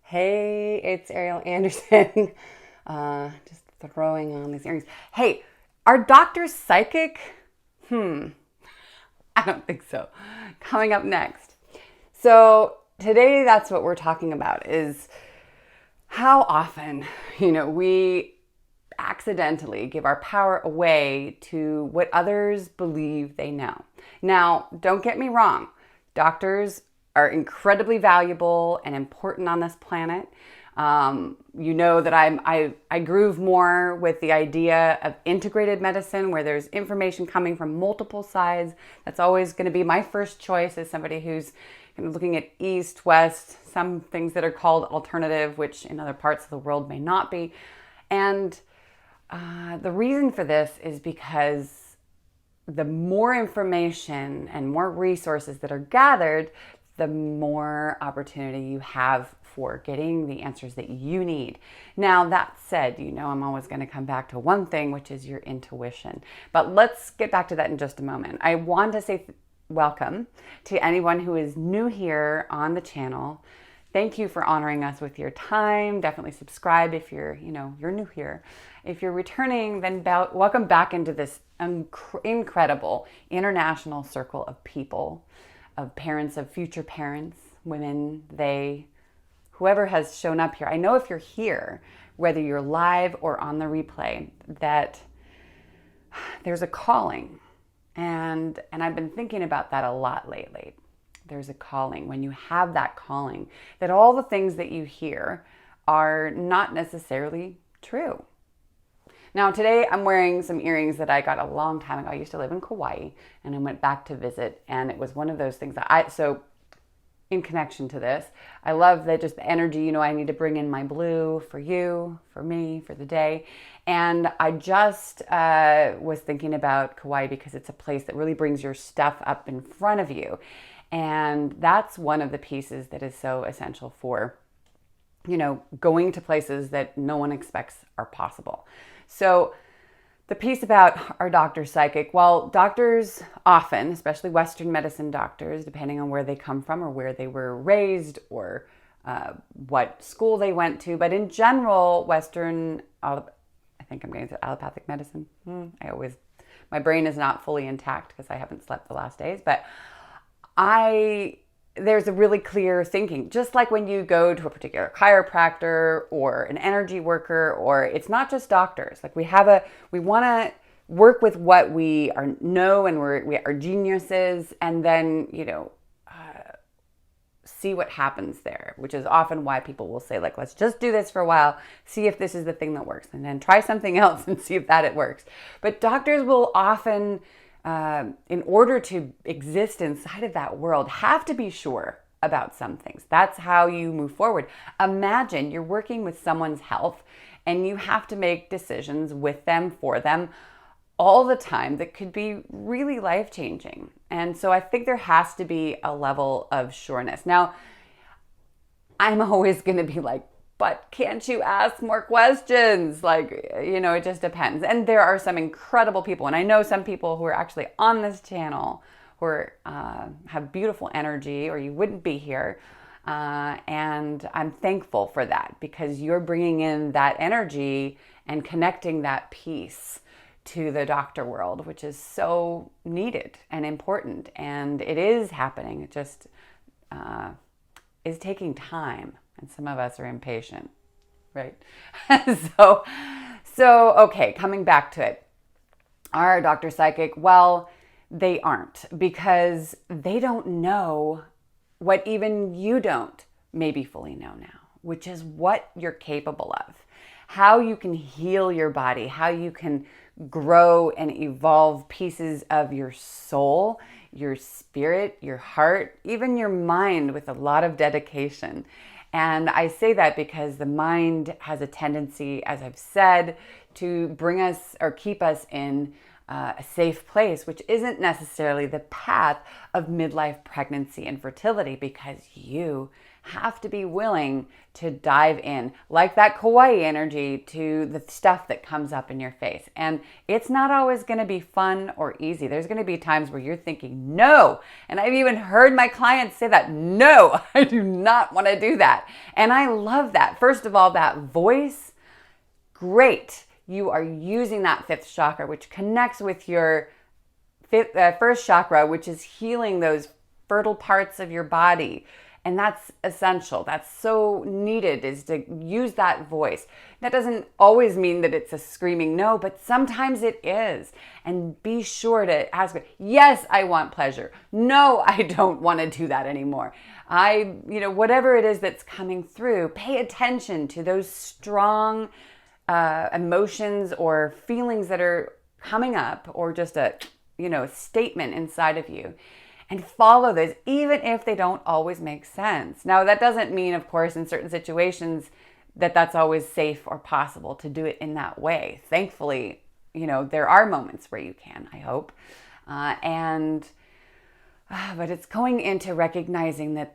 Hey, it's Ariel Anderson. Just throwing on these earrings. Hey, are doctors psychic? I don't think so. Coming up next. So today, that's what we're talking about: is how often, we accidentally give our power away to what others believe they know. Now, don't get me wrong, doctors are incredibly valuable and important on this planet. You know that I groove more with the idea of integrated medicine, where there's information coming from multiple sides. That's always going to be my first choice as somebody who's kind of looking at east, west, some things that are called alternative, which in other parts of the world may not be. And the reason for this is because the more information and more resources that are gathered, the more opportunity you have for getting the answers that you need. Now, that said, I'm always going to come back to one thing, which is your intuition. But let's get back to that in just a moment. I want to say welcome to anyone who is new here on the channel. Thank you for honoring us with your time. Definitely subscribe if you're new here. If you're returning, then welcome back into this incredible international circle of people, of parents, of future parents, women, whoever has shown up here. I know if you're here, whether you're live or on the replay, that there's a calling. And I've been thinking about that a lot lately. There's a calling. When you have that calling, that all the things that you hear are not necessarily true. Now, today I'm wearing some earrings that I got a long time ago. I used to live in Kauai, and I went back to visit, and it was one of those things so in connection to this, I love that just the energy, I need to bring in my blue for you, for me, for the day. And I just was thinking about Kauai because it's a place that really brings your stuff up in front of you. And that's one of the pieces that is so essential for, going to places that no one expects are possible. So the piece about our doctor psychic, well, doctors often, especially Western medicine doctors, depending on where they come from or where they were raised or what school they went to, but in general, I think I'm going to allopathic medicine. My brain is not fully intact because I haven't slept the last days, but there's a really clear thinking, just like when you go to a particular chiropractor or an energy worker, or it's not just doctors. Like we want to work with what we know, and we are geniuses, and then, see what happens there, which is often why people will say, like, let's just do this for a while, see if this is the thing that works, and then try something else and see if it works. But doctors will often, in order to exist inside of that world, have to be sure about some things. That's how you move forward. Imagine you're working with someone's health and you have to make decisions with them, for them, all the time that could be really life-changing. And so I think there has to be a level of sureness. Now, I'm always going to be like, but can't you ask more questions? It just depends. And there are some incredible people. And I know some people who are actually on this channel who have beautiful energy, or you wouldn't be here. And I'm thankful for that, because you're bringing in that energy and connecting that piece to the doctor world, which is so needed and important. And it is happening. It just is taking time. And some of us are impatient, right? So, okay, coming back to it. Our doctor psychic, well, they aren't, because they don't know what even you don't maybe fully know now, which is what you're capable of, how you can heal your body, how you can grow and evolve pieces of your soul, your spirit, your heart, even your mind, with a lot of dedication. And I say that because the mind has a tendency, as I've said, to bring us or keep us in a safe place, which isn't necessarily the path of midlife pregnancy and fertility, because you have to be willing to dive in, like that kawaii energy, to the stuff that comes up in your face. And it's not always going to be fun or easy. There's going to be times where you're thinking, no. And I've even heard my clients say that, no, I do not want to do that. And I love that. First of all, that voice, great. You are using that fifth chakra, which connects with your first chakra, which is healing those fertile parts of your body. And that's essential. That's so needed, is to use that voice. That doesn't always mean that it's a screaming no, but sometimes it is. And be sure to ask, yes, I want pleasure. No, I don't want to do that anymore. Whatever it is that's coming through, pay attention to those strong emotions or feelings that are coming up, or just a statement inside of you. And follow those, even if they don't always make sense. Now, that doesn't mean, of course, in certain situations that that's always safe or possible to do it in that way. Thankfully, there are moments where you can, I hope. But it's going into recognizing that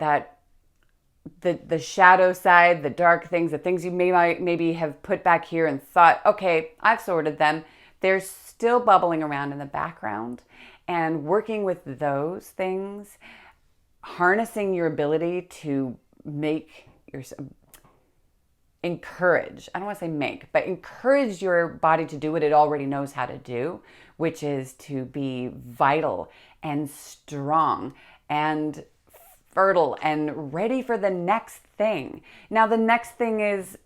the shadow side, the dark things, the things you maybe have put back here and thought, okay, I've sorted them. They're still bubbling around in the background. And working with those things, harnessing your ability to encourage your body to do what it already knows how to do, which is to be vital and strong and fertile and ready for the next thing. Now, the next thing is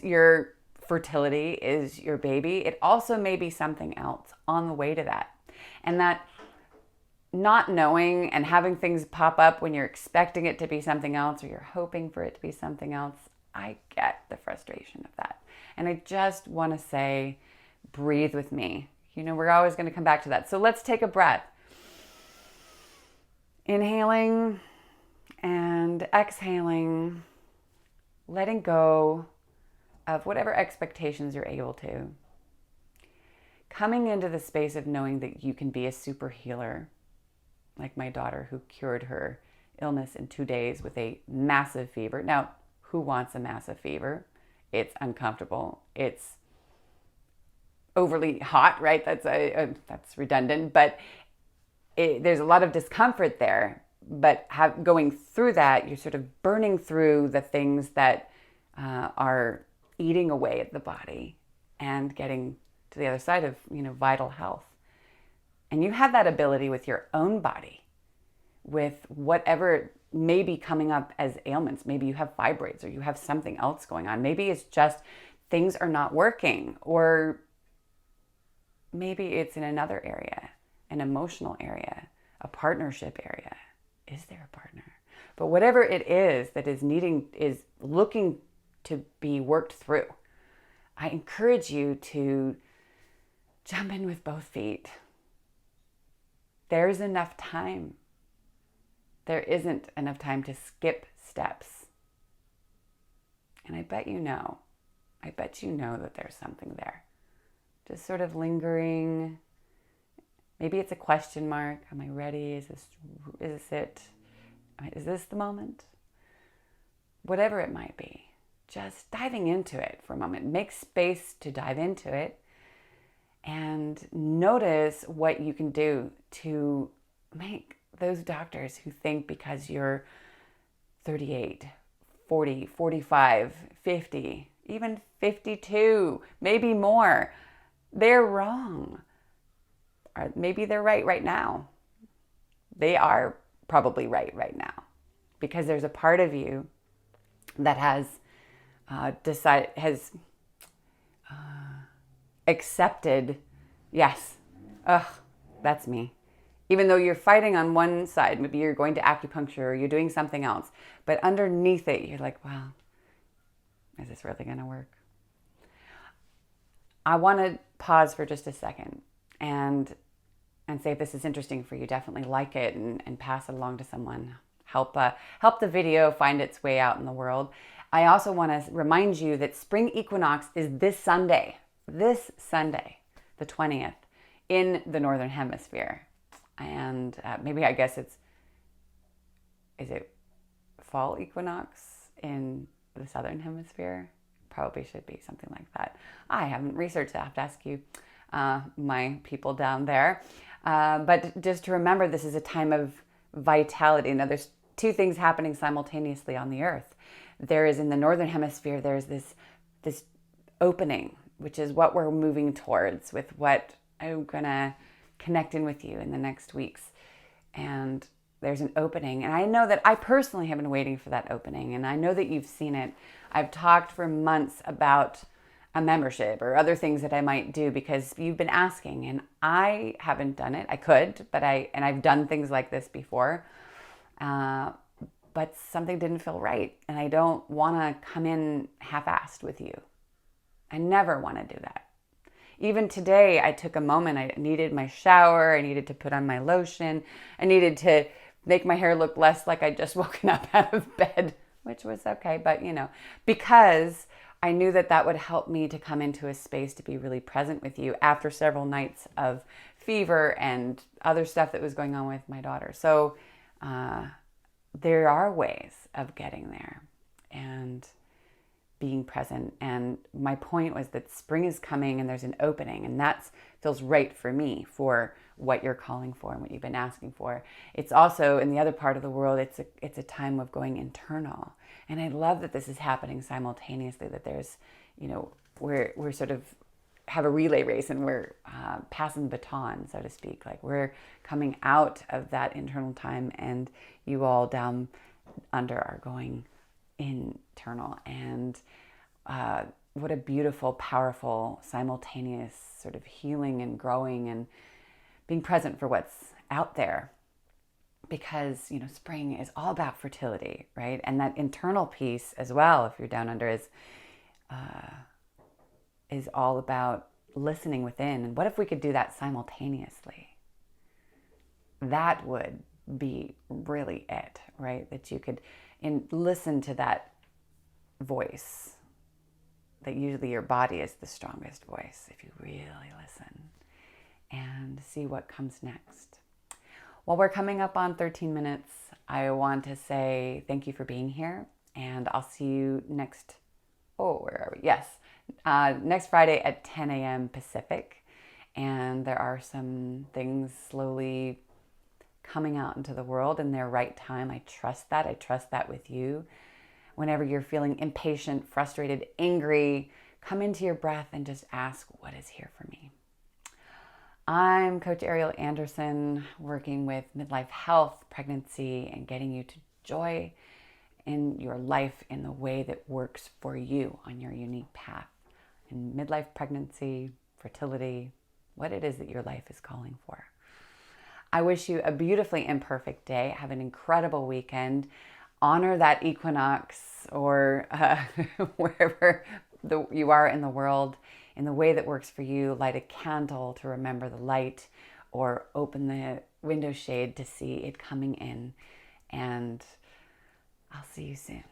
your fertility, is your baby. It also may be something else on the way to that. And that not knowing and having things pop up when you're expecting it to be something else, or you're hoping for it to be something else, I get the frustration of that. And I just want to say, breathe with me. We're always going to come back to that. So let's take a breath. Inhaling and exhaling, letting go of whatever expectations you're able to. Coming into the space of knowing that you can be a super healer, like my daughter, who cured her illness in 2 days with a massive fever. Now, who wants a massive fever? It's uncomfortable. It's overly hot, right? That's redundant, but there's a lot of discomfort there. But going through that, you're sort of burning through the things that are eating away at the body and getting to the other side of, vital health. And you have that ability with your own body, with whatever may be coming up as ailments. Maybe you have fibroids, or you have something else going on. Maybe it's just things are not working, or maybe it's in another area, an emotional area, a partnership area. Is there a partner? But whatever it is that is looking to be worked through, I encourage you to jump in with both feet. There's enough time. There isn't enough time to skip steps. And I bet you know that there's something there. Just sort of lingering. Maybe it's a question mark. Am I ready? Is this it? Is this the moment? Whatever it might be. Just diving into it for a moment. Make space to dive into it. And notice what you can do to make those doctors who think because you're 38, 40, 45, 50, even 52, maybe more, they're wrong. Or maybe they're right now. They are probably right now, because there's a part of you that has accepted, yes, that's me. Even though you're fighting on one side, maybe you're going to acupuncture or you're doing something else, but underneath it, you're like, wow, is this really going to work? I want to pause for just a second and say, if this is interesting for you, definitely like it and pass it along to someone. Help the video find its way out in the world. I also want to remind you that spring equinox is this Sunday, the 20th, in the Northern Hemisphere. And maybe, I guess is it fall equinox in the southern hemisphere. Probably should be something like that. I haven't researched that. I have to ask you, my people down there. But just to remember, this is a time of vitality. Now, there's two things happening simultaneously on the earth. There is, in the northern hemisphere, there's this opening, which is what we're moving towards with what I'm going to connect in with you in the next weeks. And there's an opening. And I know that I personally have been waiting for that opening. And I know that you've seen it. I've talked for months about a membership or other things that I might do because you've been asking, and I haven't done it. I could, but I've done things like this before. But something didn't feel right. And I don't want to come in half-assed with you. I never want to do that. Even today, I took a moment. I needed my shower. I needed to put on my lotion. I needed to make my hair look less like I'd just woken up out of bed, which was okay. But, because I knew that that would help me to come into a space to be really present with you after several nights of fever and other stuff that was going on with my daughter. So there are ways of getting there and being present. And my point was that spring is coming and there's an opening, and that feels right for me for what you're calling for and what you've been asking for. It's also, in the other part of the world, it's a time of going internal. And I love that this is happening simultaneously, that there's, we're sort of have a relay race and we're passing the baton, so to speak. Like we're coming out of that internal time, and you all down under are going internal. And what a beautiful, powerful, simultaneous sort of healing and growing and being present for what's out there. Because, spring is all about fertility, right? And that internal piece as well, if you're down under, is all about listening within. And what if we could do that simultaneously? That would be really it, right? That you could listen to that voice, that usually your body is the strongest voice if you really listen, and see what comes next. Well, we're coming up on 13 minutes. I want to say thank you for being here, and I'll see you next, where are we? Yes, next Friday at 10 a.m. Pacific. And there are some things slowly coming out into the world in their right time. I trust that. I trust that with you. Whenever you're feeling impatient, frustrated, angry, come into your breath and just ask, what is here for me? I'm Coach Ariel Anderson, working with midlife health, pregnancy, and getting you to joy in your life in the way that works for you on your unique path in midlife, pregnancy, fertility, what it is that your life is calling for. I wish you a beautifully imperfect day. Have an incredible weekend. Honor that equinox or wherever you are in the world in the way that works for you. Light a candle to remember the light, or open the window shade to see it coming in. And I'll see you soon.